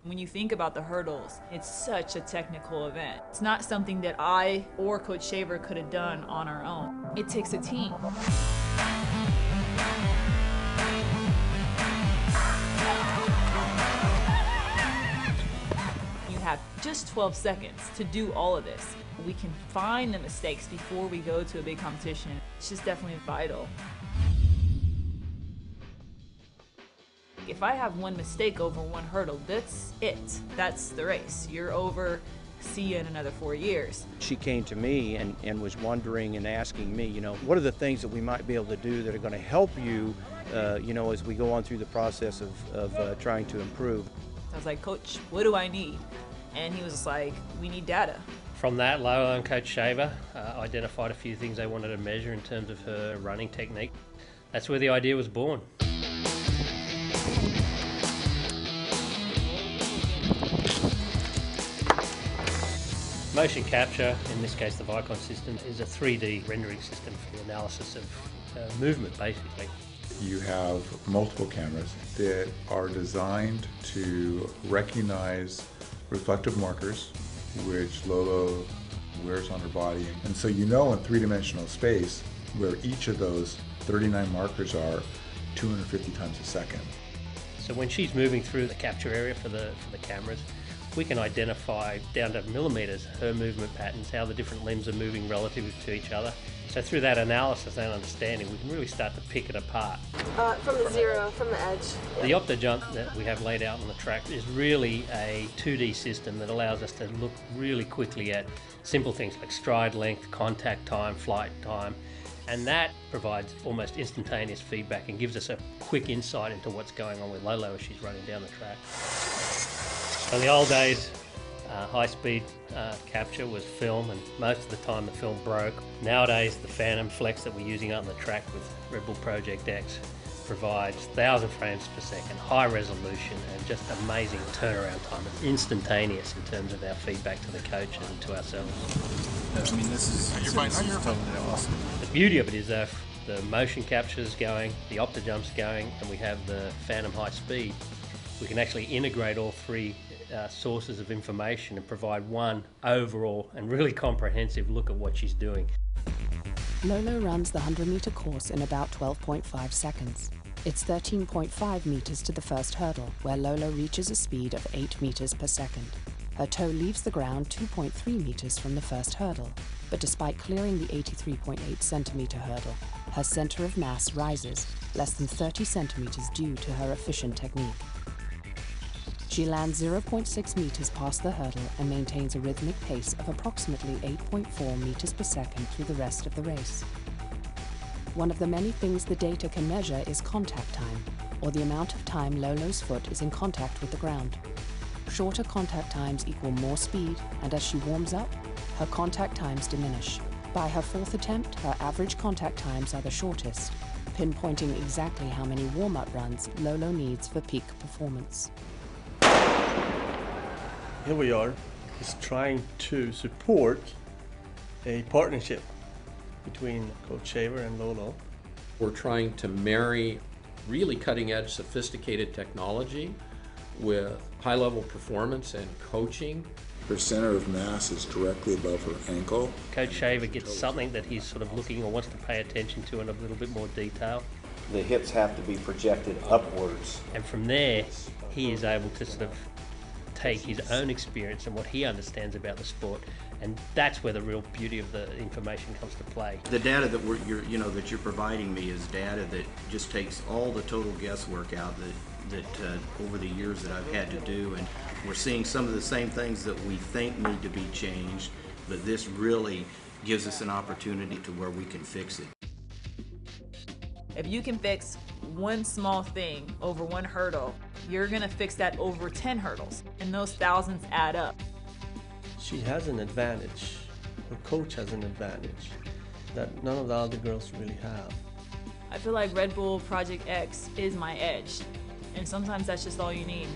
When you think about the hurdles, it's such a technical event. It's not something that I or Coach Shaver could have done on our own. It takes a team. You have just 12 seconds to do all of this. We can find the mistakes before we go to a big competition. It's just definitely vital. If I have one mistake over one hurdle, that's it. That's the race. You're over. See you in another 4 years. She came to me and was wondering and asking me, what are the things that we might be able to do that are going to help you, as we go on through the process of trying to improve. I was like, Coach, what do I need? And he was just like, we need data. From that, Lolo and Coach Shaver identified a few things they wanted to measure in terms of her running technique. That's where the idea was born. Motion capture, in this case the Vicon system, is a 3D rendering system for the analysis of movement, basically. You have multiple cameras that are designed to recognize reflective markers, which Lolo wears on her body. And so in three-dimensional space where each of those 39 markers are 250 times a second. So when she's moving through the capture area for the cameras, we can identify down to millimeters her movement patterns, how the different limbs are moving relative to each other. So through that analysis and understanding, we can really start to pick it apart. From the zero, from the edge. The Opta jump that we have laid out on the track is really a 2D system that allows us to look really quickly at simple things like stride length, contact time, flight time, and that provides almost instantaneous feedback and gives us a quick insight into what's going on with Lolo as she's running down the track. In the old days, high-speed capture was film, and most of the time the film broke. Nowadays, the Phantom Flex that we're using out on the track with Red Bull Project X provides 1,000 frames per second, high resolution, and just amazing turnaround time. It's instantaneous in terms of our feedback to the coaches and to ourselves. I mean, this is totally awesome. The beauty of it is the motion capture is going, the Opta jump's going, and we have the Phantom high speed. We can actually integrate all three sources of information and provide one overall and really comprehensive look at what she's doing. Lolo runs the 100-meter course in about 12.5 seconds. It's 13.5 meters to the first hurdle, where Lolo reaches a speed of 8 meters per second. Her toe leaves the ground 2.3 meters from the first hurdle, but despite clearing the 83.8 centimeter hurdle, her center of mass rises less than 30 centimeters due to her efficient technique. She lands 0.6 meters past the hurdle and maintains a rhythmic pace of approximately 8.4 meters per second through the rest of the race. One of the many things the data can measure is contact time, or the amount of time Lolo's foot is in contact with the ground. Shorter contact times equal more speed, and as she warms up, her contact times diminish. By her fourth attempt, her average contact times are the shortest, pinpointing exactly how many warm-up runs Lolo needs for peak performance. Here we are, is trying to support a partnership between Coach Shaver and Lolo. We're trying to marry really cutting-edge, sophisticated technology with high-level performance and coaching. Her center of mass is directly above her ankle. Coach Shaver gets something that he's sort of looking or wants to pay attention to in a little bit more detail. The hips have to be projected upwards. And from there, he is able to sort of take his own experience and what he understands about the sport, and that's where the real beauty of the information comes to play. The data that you're providing me is data that just takes all the total guesswork out that over the years that I've had to do, and we're seeing some of the same things that we think need to be changed, but this really gives us an opportunity to where we can fix it. If you can fix one small thing over one hurdle, you're gonna fix that over 10 hurdles, and those thousands add up. She has an advantage, her coach has an advantage that none of the other girls really have. I feel like Red Bull Project X is my edge, and sometimes that's just all you need.